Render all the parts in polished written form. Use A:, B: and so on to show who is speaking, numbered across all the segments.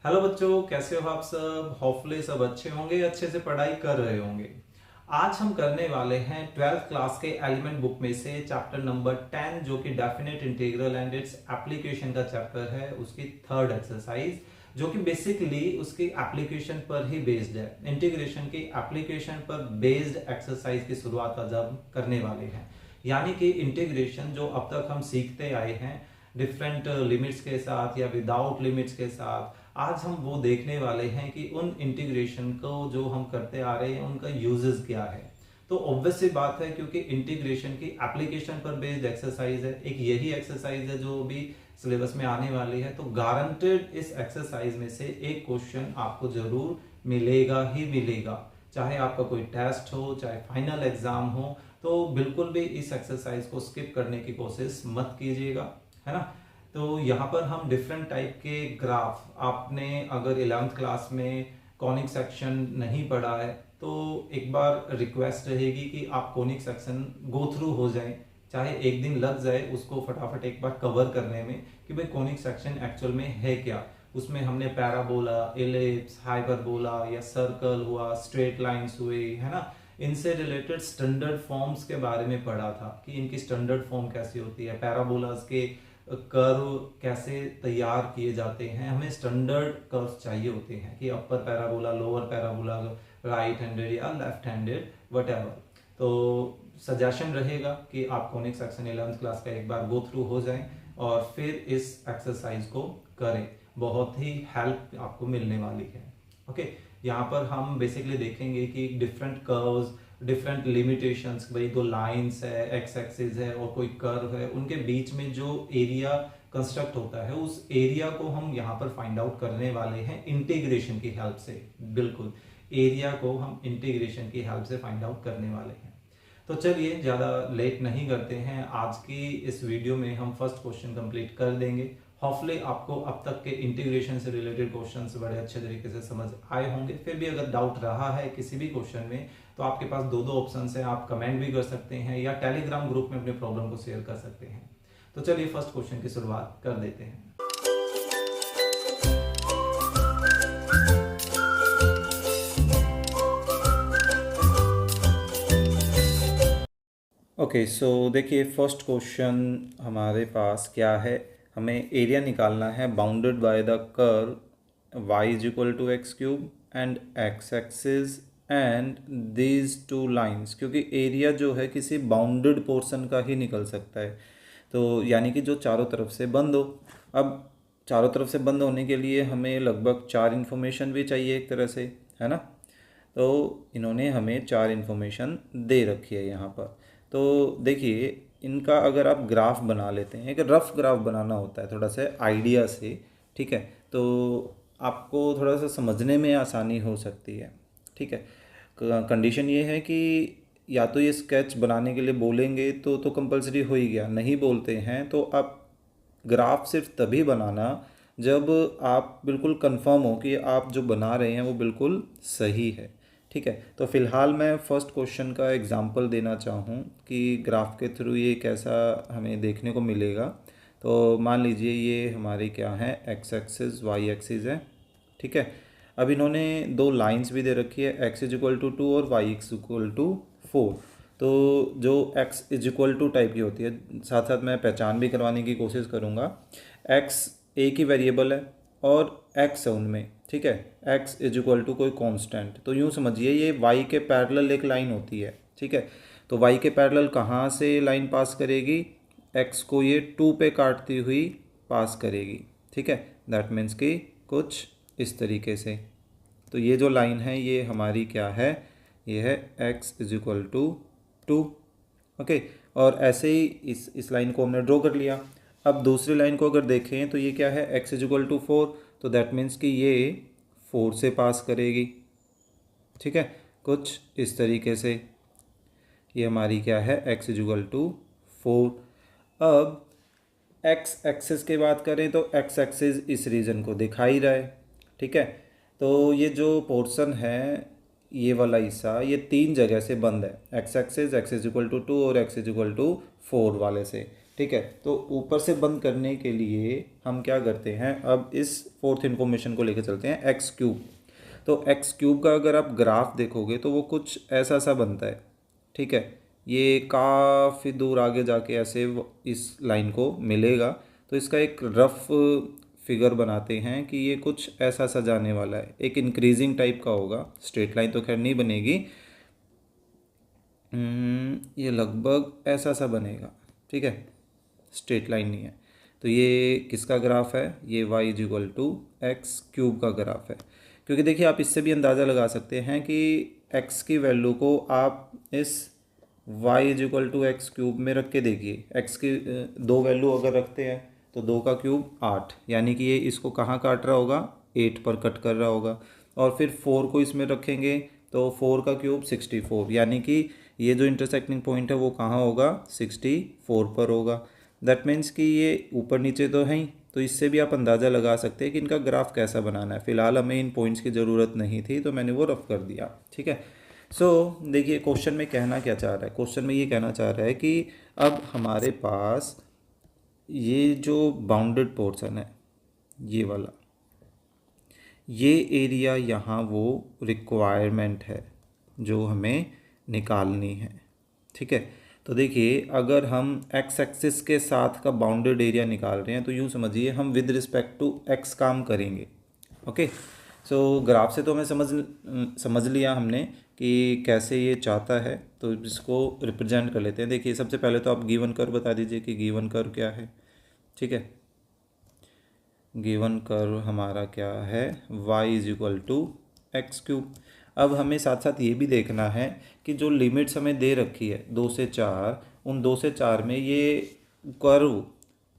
A: Hello बच्चों, कैसे हो आप सब। होपफुली सब अच्छे होंगे, अच्छे से पढ़ाई कर रहे होंगे। आज हम करने वाले हैं 12th क्लास के एलिमेंट बुक में से चैप्टर नंबर 10 जो कि definite integral and its application का चैप्टर है, उसकी थर्ड एक्सरसाइज जो कि बेसिकली उसकी एप्लीकेशन पर ही बेस्ड है। इंटीग्रेशन की एप्लीकेशन पर बेस्ड एक्सरसाइज की शुरुआत आज हम करने वाले हैं। यानी कि इंटीग्रेशन जो अब तक हम सीखते आए हैं डिफरेंट लिमिट्स के साथ या विदाउट लिमिट्स के साथ, आज हम वो देखने वाले हैं कि उन इंटीग्रेशन को जो हम करते आ रहे हैं उनका यूजेस क्या है। तो ऑब्वियस सी बात है, क्योंकि इंटीग्रेशन की एप्लीकेशन पर बेस्ड एक्सरसाइज है, एक यही एक्सरसाइज है जो भी सिलेबस में आने वाली है, तो गारंटेड इस एक्सरसाइज में से एक क्वेश्चन आपको जरूर मिलेगा ही मिलेगा। चाहे आपका कोई टेस्ट हो, चाहे फाइनल एग्जाम हो, तो बिल्कुल भी इस एक्सरसाइज को स्किप करने की कोशिश मत कीजिएगा, है ना। तो यहाँ पर हम डिफरेंट टाइप के ग्राफ, आपने अगर 11th क्लास में कॉनिक सेक्शन नहीं पढ़ा है तो एक बार रिक्वेस्ट रहेगी कि आप कॉनिक सेक्शन गो थ्रू हो जाएं। चाहे एक दिन लग जाए उसको फटाफट एक बार कवर करने में कि भाई कॉनिक सेक्शन एक्चुअल में है क्या। उसमें हमने पैराबोला, एलिप्स, हाइपरबोला या सर्कल हुआ, स्ट्रेट लाइंस हुए, है ना, इनसे रिलेटेड स्टैंडर्ड फॉर्म्स के बारे में पढ़ा था कि इनकी स्टैंडर्ड फॉर्म कैसी होती है, पैराबोलास के कर्व कैसे तैयार किए जाते हैं। हमें स्टैंडर्ड कर्व चाहिए होते हैं कि upper parabola, lower parabola, right handed या लेफ्ट हैंडेड, वट तो सजेशन रहेगा कि आप कॉनिक सेक्शन 11th क्लास का एक बार गो थ्रू हो जाएं और फिर इस एक्सरसाइज को करें। बहुत ही हेल्प आपको मिलने वाली है। ओके, यहाँ पर हम बेसिकली देखेंगे कि डिफरेंट कर्व्स, डिफरेंट लिमिटेशंस, भाई दो लाइंस है, एक्स एक्सिस है और कोई कर्व है, उनके बीच में जो एरिया कंस्ट्रक्ट होता है उस एरिया को हम यहाँ पर फाइंड आउट करने वाले हैं इंटीग्रेशन की हेल्प से। बिल्कुल, एरिया को हम इंटीग्रेशन की हेल्प से फाइंड आउट करने वाले हैं। तो चलिए ज़्यादा लेट नहीं करते हैं, आज की इस वीडियो में हम फर्स्ट क्वेश्चन कंप्लीट कर देंगे। होपफुली आपको अब तक के इंटीग्रेशन से रिलेटेड क्वेश्चंस बड़े अच्छे तरीके से समझ आए होंगे। फिर भी अगर डाउट रहा है किसी भी क्वेश्चन में तो आपके पास दो ऑप्शन है, आप कमेंट भी कर सकते हैं या टेलीग्राम ग्रुप में अपने प्रॉब्लम को शेयर कर सकते हैं। तो चलिए फर्स्ट क्वेश्चन की शुरुआत कर देते हैं। ओके, सो देखिए फर्स्ट क्वेश्चन हमारे पास क्या है। हमें एरिया निकालना है bounded by the curve y is equal to x cube and x axis and these two lines, क्योंकि एरिया जो है किसी बाउंडेड पोर्शन का ही निकल सकता है, तो यानी कि जो चारों तरफ से बंद हो। अब चारों तरफ से बंद होने के लिए हमें लगभग चार इन्फॉर्मेशन भी चाहिए एक तरह से, है ना। तो इन्होंने हमें चार इन्फॉर्मेशन दे रखी है यहाँ पर। तो देखिए इनका अगर आप ग्राफ बना लेते हैं, एक रफ ग्राफ बनाना होता है थोड़ा सा आइडिया से, ठीक है, तो आपको थोड़ा सा समझने में आसानी हो सकती है, ठीक है। कंडीशन ये है कि या तो ये स्केच बनाने के लिए बोलेंगे तो कंपलसरी हो ही गया, नहीं बोलते हैं तो आप ग्राफ सिर्फ तभी बनाना जब आप बिल्कुल कंफर्म हो कि आप जो बना रहे हैं वो बिल्कुल सही है, ठीक है। तो फिलहाल मैं फर्स्ट क्वेश्चन का एग्जांपल देना चाहूँ कि ग्राफ के थ्रू ये कैसा हमें देखने को मिलेगा। तो मान लीजिए ये हमारी क्या है, एक्स एक्सिस वाई एक्सिस है, ठीक है। अब इन्होंने दो लाइंस भी दे रखी है, एक्स इज इक्वल टू 2 और वाई इज इक्वल टू 4। तो जो x is equal to type की होती है, साथ साथ मैं पहचान भी करवाने की कोशिश करूँगा। एक्स एक ही वेरिएबल है और एक्स है उनमें, ठीक है, एक्स इज इक्वल टू कोई कांस्टेंट। तो यूँ समझिए ये वाई के पैरेलल एक लाइन होती है, ठीक है। तो वाई के पैरेलल कहाँ से लाइन पास करेगी, एक्स को ये 2 पे काटती हुई पास करेगी, ठीक है। दैट मीन्स कि कुछ इस तरीके से। तो ये जो लाइन है ये हमारी क्या है, ये है x is equal to 2, okay. और ऐसे ही इस लाइन को हमने ड्रॉ कर लिया। अब दूसरी लाइन को अगर देखें तो ये क्या है, एक्स इज इक्वल टू 4, तो दैट मीन्स कि ये 4 से पास करेगी, ठीक है, कुछ इस तरीके से। ये हमारी क्या है, एक्स इज इक्वल टू 4। अब एक्स एक्सिस की बात करें तो एक्स एक्सिस इस रीजन को दिखा ही रहा है, ठीक है। तो ये जो पोर्शन है, ये वाला हिस्सा, ये तीन जगह से बंद है, x axis, x is equal to 2 और एक्स इज इक्वल टू 4 वाले से। ठीक है। तो ऊपर से बंद करने के लिए हम क्या करते हैं, अब इस फोर्थ इन्फॉर्मेशन को लेकर चलते हैं, एक्स क्यूब। तो एक्स क्यूब का अगर आप ग्राफ देखोगे तो वो कुछ ऐसा सा बनता है, ठीक है। ये काफ़ी दूर आगे जाके ऐसे इस लाइन को मिलेगा। तो इसका एक रफ फिगर बनाते हैं कि ये कुछ ऐसा सा जाने वाला है, एक इंक्रीजिंग टाइप का होगा। स्ट्रेट लाइन तो खैर नहीं बनेगी, ये लगभग ऐसा सा बनेगा, ठीक है। स्ट्रेट लाइन नहीं है। तो ये किसका ग्राफ है, ये y is equal to x cube का ग्राफ है। क्योंकि देखिए आप इससे भी अंदाज़ा लगा सकते हैं कि x की वैल्यू को आप इस y is equal to x cube में रख के देखिए। x की दो वैल्यू अगर रखते हैं तो 2 का क्यूब 8, यानी कि ये इसको कहाँ काट रहा होगा, 8 पर कट कर रहा होगा। और फिर 4 को इसमें रखेंगे तो 4 का क्यूब 64, यानी कि ये जो इंटरसेक्टिंग पॉइंट है वो कहाँ होगा, 64 पर होगा। दैट मीन्स कि ये ऊपर नीचे तो है ही, तो इससे भी आप अंदाज़ा लगा सकते हैं कि इनका ग्राफ कैसा बनाना है। फिलहाल हमें इन पॉइंट्स की ज़रूरत नहीं थी तो मैंने वो रफ कर दिया, ठीक है। सो देखिए क्वेश्चन में कहना क्या चाह रहा है, क्वेश्चन में ये कहना चाह रहा है कि अब हमारे पास ये जो बाउंडेड पोर्शन है, ये वाला, ये एरिया यहाँ वो रिक्वायरमेंट है जो हमें निकालनी है, ठीक है। तो देखिए अगर हम एक्स एक्सिस के साथ का बाउंडेड एरिया निकाल रहे हैं तो यूँ समझिए हम विद रिस्पेक्ट टू एक्स काम करेंगे, ओके। सो ग्राफ से तो हमें समझ लिया हमने कि कैसे ये चाहता है। तो इसको रिप्रेजेंट कर लेते हैं। देखिए सबसे पहले तो आप गिवन कर्व बता दीजिए कि गिवन कर्व क्या है, ठीक है। गिवन कर्व हमारा क्या है, y is equal to x cube. अब हमें साथ साथ ये भी देखना है कि जो लिमिट्स हमें दे रखी है 2 से 4, उन 2 से 4 में ये कर्व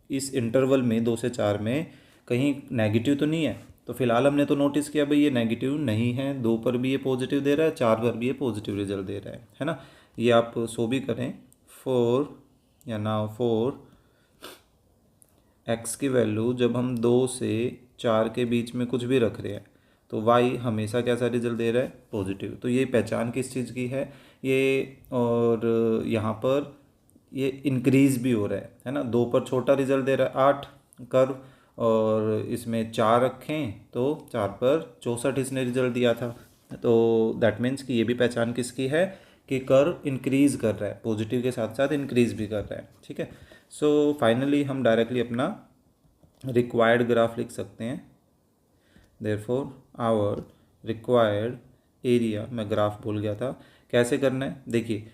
A: इस इंटरवल में 2 से 4 में कहीं नेगेटिव तो नहीं है। तो फिलहाल हमने तो नोटिस किया भाई ये नेगेटिव नहीं है, 2 पर भी ये पॉजिटिव दे रहा है, 4 पर भी ये पॉजिटिव रिजल्ट दे रहा है ना। ये आप सो भी करें 4 या नाउ 4 x की वैल्यू जब हम 2 से 4 के बीच में कुछ भी रख रहे हैं तो y हमेशा कैसा रिजल्ट दे रहा है, पॉजिटिव। तो ये पहचान किस चीज़ की है ये, और यहाँ पर ये इंक्रीज भी हो रहा है ना। 2 पर छोटा रिजल्ट दे रहा है 8 कर्व, और इसमें 4 रखें तो 4 पर 64 इसने रिजल्ट दिया था। तो दैट मीन्स कि ये भी पहचान किसकी है कि कर्व इंक्रीज कर रहा है, पॉजिटिव के साथ साथ इंक्रीज भी कर रहा है, ठीक है। सो फाइनली हम डायरेक्टली अपना रिक्वायर्ड ग्राफ लिख सकते हैं। देयरफॉर आवर रिक्वायर्ड एरिया, मैं ग्राफ भूल गया था कैसे करना है। देखिए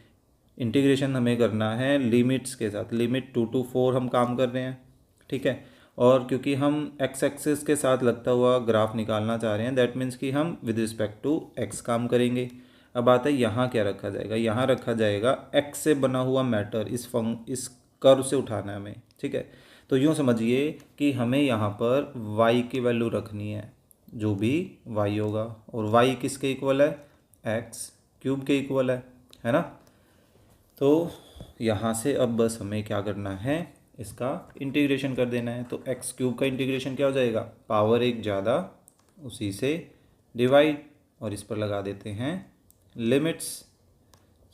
A: इंटीग्रेशन हमें करना है लिमिट्स के साथ, लिमिट 2 to 4 हम काम कर रहे हैं, ठीक है। और क्योंकि हम एक्स एक्सिस के साथ लगता हुआ ग्राफ निकालना चाह रहे हैं दैट मीन्स कि हम विद रिस्पेक्ट टू एक्स काम करेंगे। अब आता है यहाँ क्या रखा जाएगा, यहाँ रखा जाएगा एक्स से बना हुआ मैटर, इस कर्व से उठाना है हमें, ठीक है। तो यूँ समझिए कि हमें यहाँ पर y की वैल्यू रखनी है, जो भी y होगा, और y किसके इक्वल है, एक्स क्यूब के इक्वल है ना। तो यहाँ से अब बस हमें क्या करना है, इसका इंटीग्रेशन कर देना है। तो एक्स क्यूब का इंटीग्रेशन क्या हो जाएगा, पावर एक ज़्यादा उसी से डिवाइड, और इस पर लगा देते हैं लिमिट्स।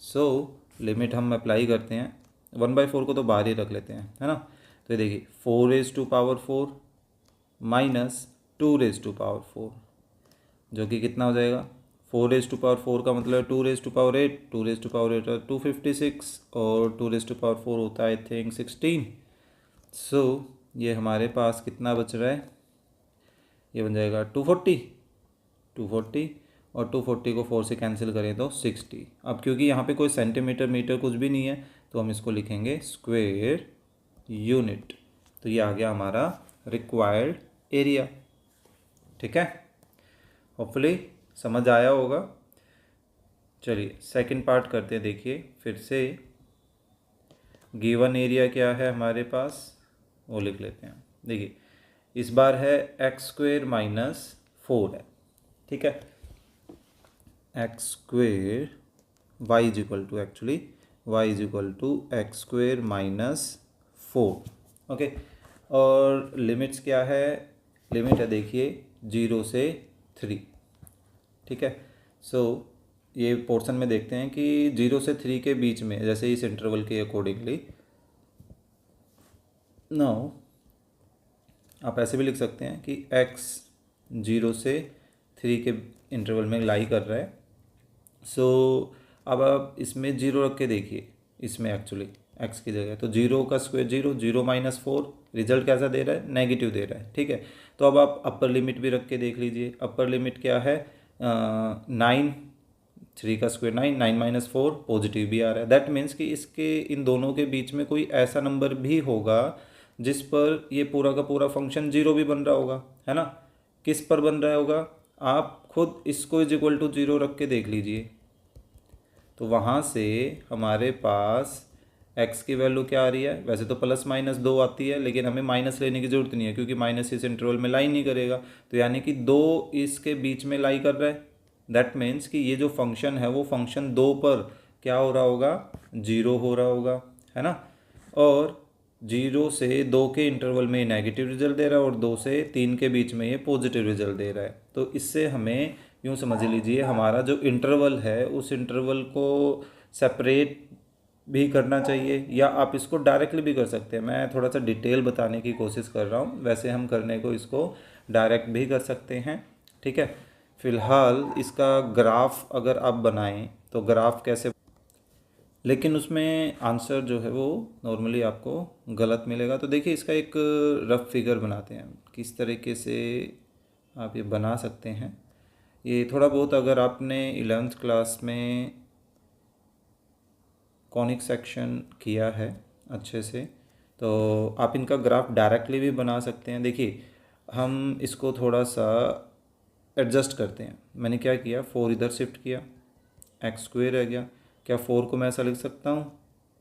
A: सो लिमिट हम अप्लाई करते हैं, 1/4 को तो बाहर ही रख लेते हैं, है ना। तो ये देखिए 4 माइनस 2 जो कि कितना हो जाएगा, 4 का मतलब 2 8 256, और 2 होता है आई थिंक 16। सो ये हमारे पास कितना बच रहा है, ये बन जाएगा 240, और 240 को 4 से कैंसिल करें तो 60। अब क्योंकि यहाँ पे कोई सेंटीमीटर मीटर कुछ भी नहीं है तो हम इसको लिखेंगे स्क्वायर यूनिट। तो ये आ गया हमारा रिक्वायर्ड एरिया, ठीक है। होपफुली समझ आया होगा। चलिए सेकंड पार्ट करते हैं। देखिए फिर से गिवन एरिया क्या है हमारे पास वो लिख लेते हैं। देखिए इस बार है x² - 4 है, ठीक है। x² y is equal to x² - 4, okay. और लिमिट्स क्या है, लिमिट है देखिए 0 से 3, ठीक है। सो ये पोर्शन में देखते हैं कि 0 से 3 के बीच में, जैसे इस इंटरवल के अकॉर्डिंगली
B: नाउ आप ऐसे भी लिख सकते हैं कि x 0 से 3 के इंटरवल में लाई कर रहा है। सो अब आप इसमें 0 रख के देखिए, इसमें एक्चुअली x की जगह तो 0 का स्क्वायर 0, 0 - 4, रिजल्ट कैसा दे रहा है, नेगेटिव दे रहा है। ठीक है, तो अब आप अपर लिमिट भी रख के देख लीजिए। अपर लिमिट क्या है, 9, 3 का स्क्वायर 9, 9 - 4 पॉजिटिव भी आ रहा है। दैट मीन्स कि इसके इन दोनों के बीच में कोई ऐसा नंबर भी होगा जिस पर ये पूरा का पूरा फंक्शन 0 भी बन रहा होगा, है ना। किस पर बन रहा होगा, आप खुद इसको इज इक्वल टू 0 रख के देख लीजिए। तो वहाँ से हमारे पास x की वैल्यू क्या आ रही है, वैसे तो ±2 आती है, लेकिन हमें माइनस लेने की ज़रूरत नहीं है क्योंकि माइनस इस इंटरवल में लाई नहीं करेगा। तो यानी कि 2 इसके बीच में लाई कर रहा है। दैट मीन्स कि ये जो फंक्शन है वो फंक्शन 2 पर क्या हो रहा होगा, 0 हो रहा होगा, है ना। और 0 से 2 के इंटरवल में नेगेटिव रिजल्ट दे रहा है और 2 से 3 के बीच में ये पॉजिटिव रिजल्ट दे रहा है। तो इससे हमें यूँ समझ लीजिए हमारा जो इंटरवल है उस इंटरवल को सेपरेट भी करना चाहिए, या आप इसको डायरेक्टली भी कर सकते हैं। मैं थोड़ा सा डिटेल बताने की कोशिश कर रहा हूँ, वैसे हम करने को इसको डायरेक्ट भी कर सकते हैं। ठीक है, फ़िलहाल इसका ग्राफ अगर आप बनाएं तो ग्राफ कैसे, लेकिन उसमें आंसर जो है वो नॉर्मली आपको गलत मिलेगा। तो देखिए इसका एक रफ फिगर बनाते हैं, किस तरीके से आप ये बना सकते हैं। ये थोड़ा बहुत अगर आपने 11th क्लास में कॉनिक सेक्शन किया है अच्छे से, तो आप इनका ग्राफ डायरेक्टली भी बना सकते हैं। देखिए हम इसको थोड़ा सा एडजस्ट करते हैं। मैंने क्या किया, 4 इधर शिफ्ट किया, x² रह गया। क्या 4 को मैं ऐसा लिख सकता हूँ,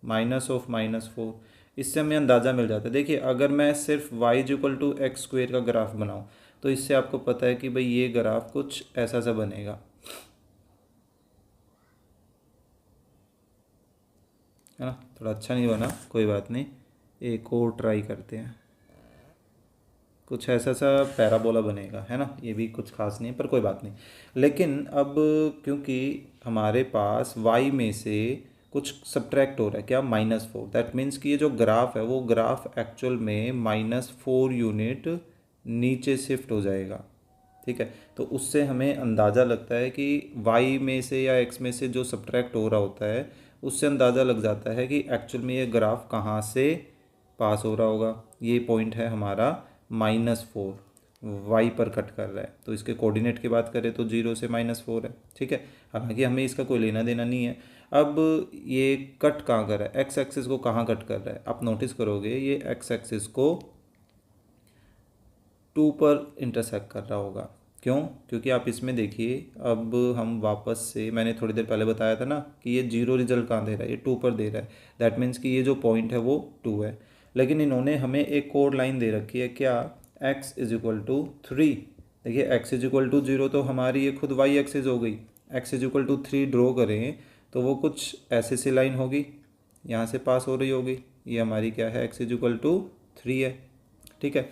B: -(-4)। इससे हमें अंदाज़ा मिल जाता है। देखिए अगर मैं सिर्फ y=x² का ग्राफ बनाऊँ तो इससे आपको पता है कि भाई ये ग्राफ कुछ ऐसा सा बनेगा, है ना। थोड़ा अच्छा नहीं बना, कोई बात नहीं, एक और ट्राई करते हैं। कुछ ऐसा सा पैराबोला बनेगा, है ना। ये भी कुछ खास नहीं है पर कोई बात नहीं। लेकिन अब क्योंकि हमारे पास y में से कुछ सब्ट्रैक्ट हो रहा है, क्या, -4। दैट मीन्स कि ये जो ग्राफ है वो ग्राफ एक्चुअल में -4 यूनिट नीचे शिफ्ट हो जाएगा। ठीक है, तो उससे हमें अंदाज़ा लगता है कि y में से या x में से जो सब्ट्रैक्ट हो रहा होता है उससे अंदाज़ा लग जाता है कि एक्चुअल में ये ग्राफ कहाँ से पास हो रहा होगा। ये पॉइंट है हमारा -4, y पर कट कर रहा है। तो इसके कोऑर्डिनेट की बात करें तो 0 से -4 है। ठीक है, हालांकि हमें इसका कोई लेना देना नहीं है। अब ये कट कहाँ कर रहा है, x एक्सिस को कहाँ कट कर रहा है, आप नोटिस करोगे ये x एक्सिस को 2 पर इंटरसेक्ट कर रहा होगा। क्यों, क्योंकि आप इसमें देखिए, अब हम वापस से, मैंने थोड़ी देर पहले बताया था ना कि ये 0 रिजल्ट कहाँ दे रहा है, ये 2 पर दे रहा है। दैट मीन्स कि ये जो पॉइंट है वो 2 है। लेकिन इन्होंने हमें एक और लाइन दे रखी है, क्या, x=3। देखिए x=0 तो हमारी ये खुद y एक्सिस हो गई। x=3 ड्रॉ करें तो वो कुछ ऐसे सी लाइन होगी, यहाँ से पास हो रही होगी। ये हमारी क्या है, x=3 है। ठीक है,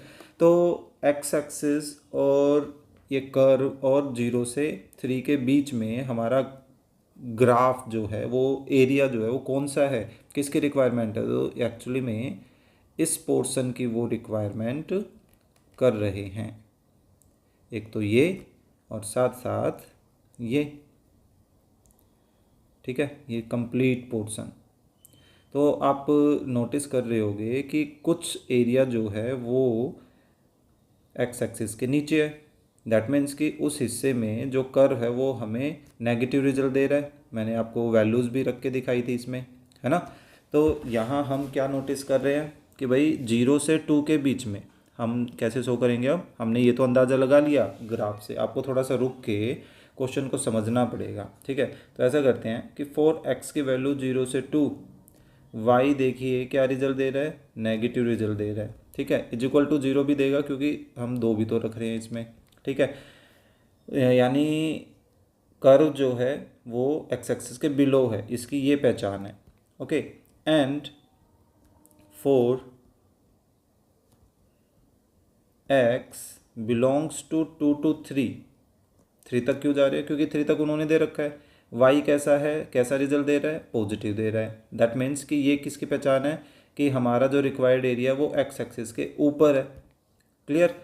B: तो x एक्सिस और ये कर्व और 0 से 3 के बीच में हमारा ग्राफ जो है वो एरिया जो है वो कौन सा है, किसकी रिक्वायरमेंट है, तो एक्चुअली में इस पोर्शन की वो रिक्वायरमेंट कर रहे हैं। एक तो ये और साथ साथ ये। ठीक है, ये कंप्लीट पोर्शन। तो आप नोटिस कर रहे होगे कि कुछ एरिया जो है वो एक्स एक्सिस के नीचे है। दैट मीन्स कि उस हिस्से में जो कर्व है वो हमें नेगेटिव रिजल्ट दे रहा है। मैंने आपको वैल्यूज़ भी रख के दिखाई थी इसमें, है ना। तो यहाँ हम क्या नोटिस कर रहे हैं कि भाई 0 से 2 के बीच में हम कैसे शो करेंगे। अब हमने ये तो अंदाज़ा लगा लिया ग्राफ से, आपको थोड़ा सा रुक के क्वेश्चन को समझना पड़ेगा। ठीक है, तो ऐसा करते हैं कि 4x की वैल्यू 0 से 2, y देखिए क्या रिजल्ट दे रहा है, नेगेटिव रिजल्ट दे रहा है। ठीक है, =0 भी देगा क्योंकि हम 2 भी तो रख रहे हैं इसमें। ठीक है, यानी कर्व जो है वो एक्स एक्सिस के बिलो है, इसकी ये पहचान है। Okay, and 4x belongs to 2 to 3। 3 तक क्यों जा रहे हैं, क्योंकि 3 तक उन्होंने दे रखा है। y कैसा है, कैसा रिजल्ट दे रहा है, पॉजिटिव दे रहा है। दैट मीन्स कि ये किसकी पहचान है, कि हमारा जो रिक्वायर्ड एरिया वो एक्स एक्सिस के ऊपर है। क्लियर।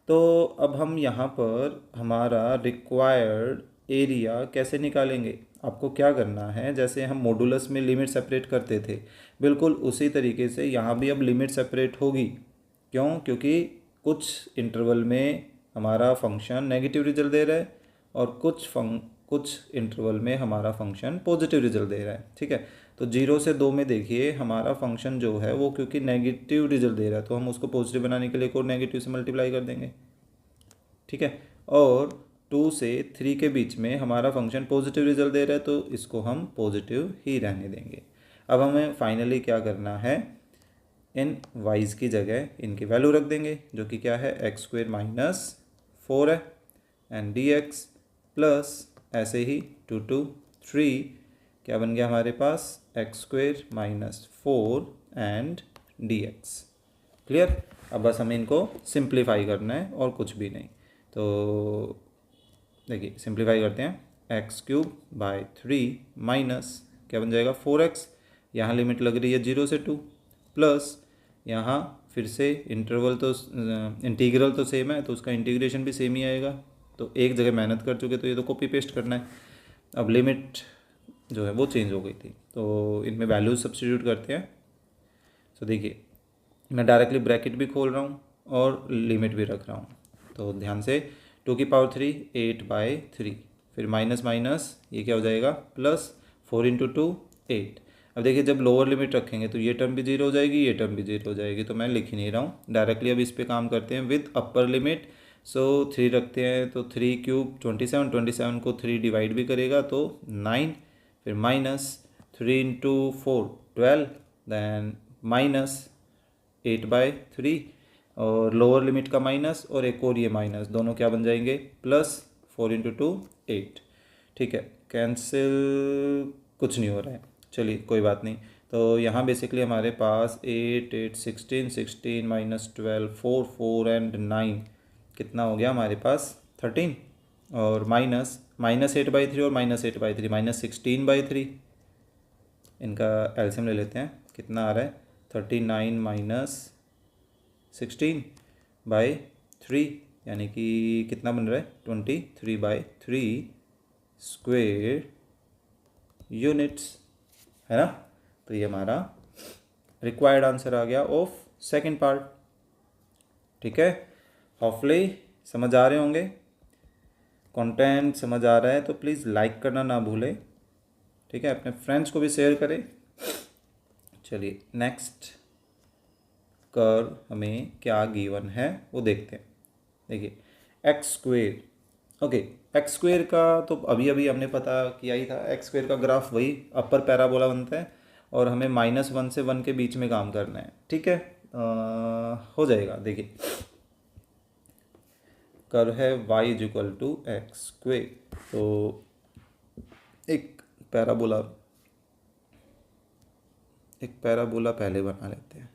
B: तो अब हम यहाँ पर हमारा रिक्वायर्ड एरिया कैसे निकालेंगे? आपको क्या करना है, जैसे हम मॉडुलस में लिमिट सेपरेट करते थे, बिल्कुल उसी तरीके से यहाँ भी अब लिमिट सेपरेट होगी। क्यों? क्योंकि कुछ इंटरवल में हमारा फंक्शन नेगेटिव रिजल्ट दे रहा है और कुछ इंटरवल में हमारा फंक्शन पॉजिटिव रिजल्ट दे रहा है। ठीक है, तो 0 से 2 में देखिए हमारा फंक्शन जो है वो क्योंकि नेगेटिव रिजल्ट दे रहा है तो हम उसको पॉजिटिव बनाने के लिए एक और नेगेटिव से मल्टीप्लाई कर देंगे। ठीक है, और 2 से 3 के बीच में हमारा फंक्शन पॉजिटिव रिजल्ट दे रहा है तो इसको हम पॉजिटिव ही रहने देंगे। अब हमें फाइनली क्या करना है, इन वाइज की जगह इनकी वैल्यू रख देंगे, जो कि क्या है, एक्स स्क्वेयर माइनस 4 है एंड डी एक्स प्लस ऐसे ही 2 2 3 क्या बन गया हमारे पास, x square minus 4 and d x. Clear. अब बस हमें इनको सिंप्लीफाई करना है और कुछ भी नहीं। तो देखिए सिंप्लीफाई करते हैं, एक्स क्यूब बाय 3 माइनस क्या बन जाएगा 4x, यहाँ लिमिट लग रही है 0 से 2 प्लस यहाँ फिर से इंटरवल तो इंटीग्रल तो सेम है तो उसका इंटीग्रेशन भी सेम ही आएगा। तो एक जगह मेहनत कर चुके तो ये तो कॉपी पेस्ट करना है। अब लिमिट जो है वो चेंज हो गई थी तो इनमें वैल्यूज सब्स्टिट्यूट करते हैं। तो देखिए मैं डायरेक्टली ब्रैकेट भी खोल रहा हूँ और लिमिट भी रख रहा हूँ। तो ध्यान से 2 की पावर 3 8/3 फिर माइनस माइनस ये क्या हो जाएगा प्लस 4 इंटू 2 8। अब देखिए जब लोअर लिमिट रखेंगे तो ये टर्म भी 0 हो जाएगी, ये टर्म भी 0 हो जाएगी, तो मैं लिख ही नहीं रहा हूँ डायरेक्टली। अब इस पे काम करते हैं विद अपर लिमिट। सो 3 रखते हैं तो 3 क्यूब 27, 27 को 3 डिवाइड भी करेगा तो 9, फिर माइनस 3 इंटू 4 12 देन माइनस 8/3 और लोअर लिमिट का माइनस और एक और ये माइनस, दोनों क्या बन जाएंगे प्लस 4 इंटू 2 8। ठीक है, कैंसिल कुछ नहीं हो रहा है, चलिए कोई बात नहीं। तो यहाँ बेसिकली हमारे पास 8 8 16 16 माइनस 12 4 4 एंड 9 कितना हो गया हमारे पास 13 और माइनस माइनस 8/3 और माइनस 8/3 माइनस 16/3। इनका एलसीएम ले लेते हैं, कितना आ रहा है 39 माइनस 16/3 यानी कि कितना बन रहा है 23/3 स्क्वेयर यूनिट्स, है ना। तो ये हमारा रिक्वायर्ड आंसर आ गया ऑफ सेकंड पार्ट। ठीक है, होपफुली समझ आ रहे होंगे, कंटेंट समझ आ रहा है तो प्लीज़ लाइक करना ना भूलें। ठीक है, अपने फ्रेंड्स को भी शेयर करें। चलिए नेक्स्ट कर्व हमें क्या गिवन है वो देखते हैं। देखिए x square, okay x square का तो अभी अभी हमने पता किया ही था, एक्स स्क्वेयर का ग्राफ वही अपर पैराबोला बनता है और हमें -1 से 1 के बीच में काम करना है। ठीक है, हो जाएगा। देखिए कर्व है y is equal to x square, तो एक पैराबोला पहले बना लेते हैं।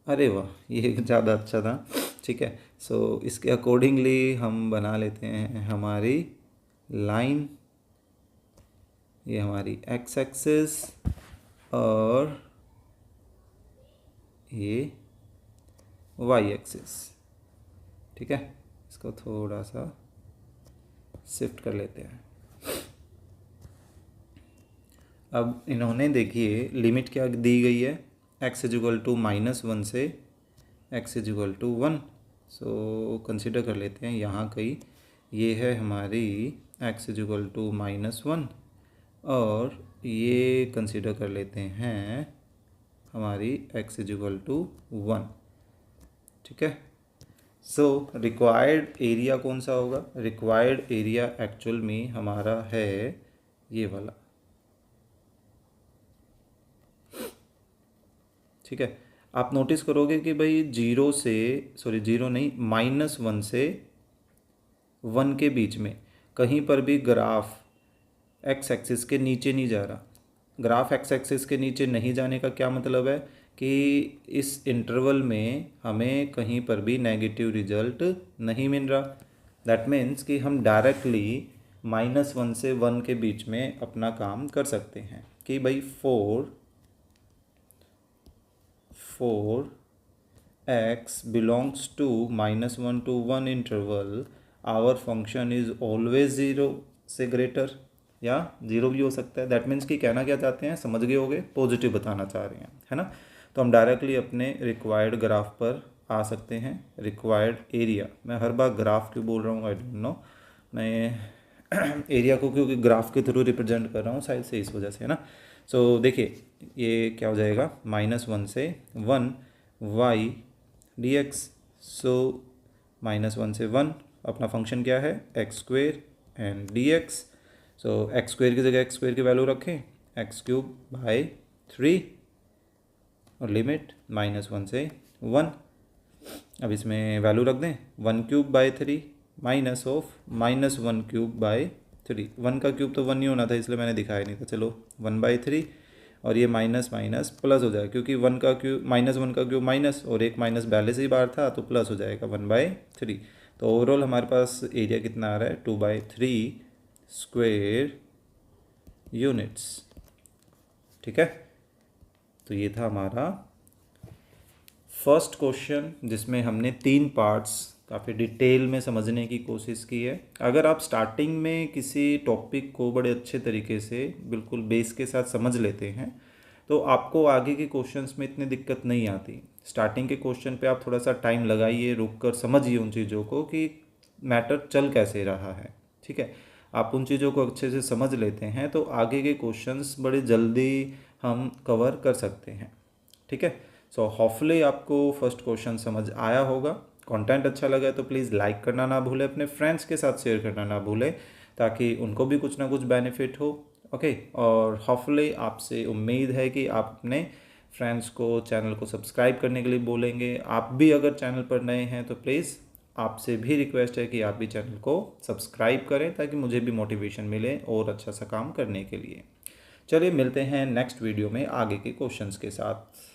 B: अरे वाह, ये ज़्यादा अच्छा था। ठीक है, सो इसके अकॉर्डिंगली हम बना लेते हैं हमारी लाइन, ये हमारी एक्स एक्सिस और ये वाई एक्सिस। ठीक है, इसको थोड़ा सा शिफ्ट कर लेते हैं। अब इन्होंने देखिए लिमिट क्या दी गई है, x इज इक्वल टू -1 से x is equal to 1। So consider कर लेते हैं यहाँ कहीं ये है हमारी x इज इक्वल टू -1 और ये कंसिडर कर लेते हैं हमारी x इज इक्वल टू 1। ठीक है, सो रिक्वायर्ड एरिया कौन सा होगा, रिक्वायर्ड एरिया एक्चुअल में हमारा है ये वाला। ठीक है, आप नोटिस करोगे कि भाई जीरो नहीं -1 से 1 के बीच में कहीं पर भी ग्राफ एक्स एक्सिस के नीचे नहीं जा रहा। ग्राफ एक्स एक्सिस के नीचे नहीं जाने का क्या मतलब है कि इस इंटरवल में हमें कहीं पर भी नेगेटिव रिजल्ट नहीं मिल रहा। दैट मीन्स कि हम डायरेक्टली -1 से 1 के बीच में अपना काम कर सकते हैं कि भाई 4 for x belongs to -1 to 1 interval our function is always 0 से greater, या 0 भी हो सकता है। दैट मीन्स कि कहना क्या चाहते हैं, समझ गए होगे, पॉजिटिव बताना चाह रहे हैं, है ना। तो हम डायरेक्टली अपने रिक्वायर्ड ग्राफ पर आ सकते हैं। रिक्वायर्ड एरिया, मैं हर बार ग्राफ क्यों बोल रहा हूँ आई डोंट नो, मैं एरिया को क्योंकि ग्राफ के थ्रू रिप्रेजेंट कर रहा हूँ शायद से, इस वजह से, है ना। सो देखिए ये क्या हो जाएगा, -1 से 1 y dx। सो -1 से 1 अपना फंक्शन क्या है, x² and dx। So x² की जगह x² की वैल्यू रखें, x³/3 और लिमिट -1 से 1। अब इसमें वैल्यू रख दें, 1³/3 माइनस ऑफ -1³/3। 1 का क्यूब तो 1 नहीं होना था इसलिए मैंने दिखाया नहीं था, चलो 1/3 और ये माइनस माइनस प्लस हो जाएगा क्योंकि 1 का क्यूब -1 का क्यूब माइनस और एक माइनस पहले से ही बाहर था तो प्लस हो जाएगा 1/3। तो ओवरऑल हमारे पास एरिया कितना आ रहा है, 2/3 स्क्वेयर यूनिट्स। ठीक है, तो ये था हमारा फर्स्ट क्वेश्चन जिसमें हमने 3 पार्ट्स काफ़ी डिटेल में समझने की कोशिश की है। अगर आप स्टार्टिंग में किसी टॉपिक को बड़े अच्छे तरीके से बिल्कुल बेस के साथ समझ लेते हैं तो आपको आगे के क्वेश्चंस में इतनी दिक्कत नहीं आती। स्टार्टिंग के क्वेश्चन पे आप थोड़ा सा टाइम लगाइए, रुक कर समझिए उन चीज़ों को कि मैटर चल कैसे रहा है। ठीक है, आप उन चीज़ों को अच्छे से समझ लेते हैं तो आगे के क्वेश्चंस बड़े जल्दी हम कवर कर सकते हैं। ठीक है, सो होपफुली आपको फर्स्ट क्वेश्चन समझ आया होगा। कंटेंट अच्छा लगा तो प्लीज़ लाइक करना ना भूलें, अपने फ्रेंड्स के साथ शेयर करना ना भूलें ताकि उनको भी कुछ ना कुछ बेनिफिट हो। ओके, और होपफुली आपसे उम्मीद है कि आप अपने फ्रेंड्स को चैनल को सब्सक्राइब करने के लिए बोलेंगे। आप भी अगर चैनल पर नए हैं तो प्लीज़ आपसे भी रिक्वेस्ट है कि आप भी चैनल को सब्सक्राइब करें ताकि मुझे भी मोटिवेशन मिले और अच्छा सा काम करने के लिए। चलिए मिलते हैं नेक्स्ट वीडियो में आगे के क्वेश्चंस के साथ।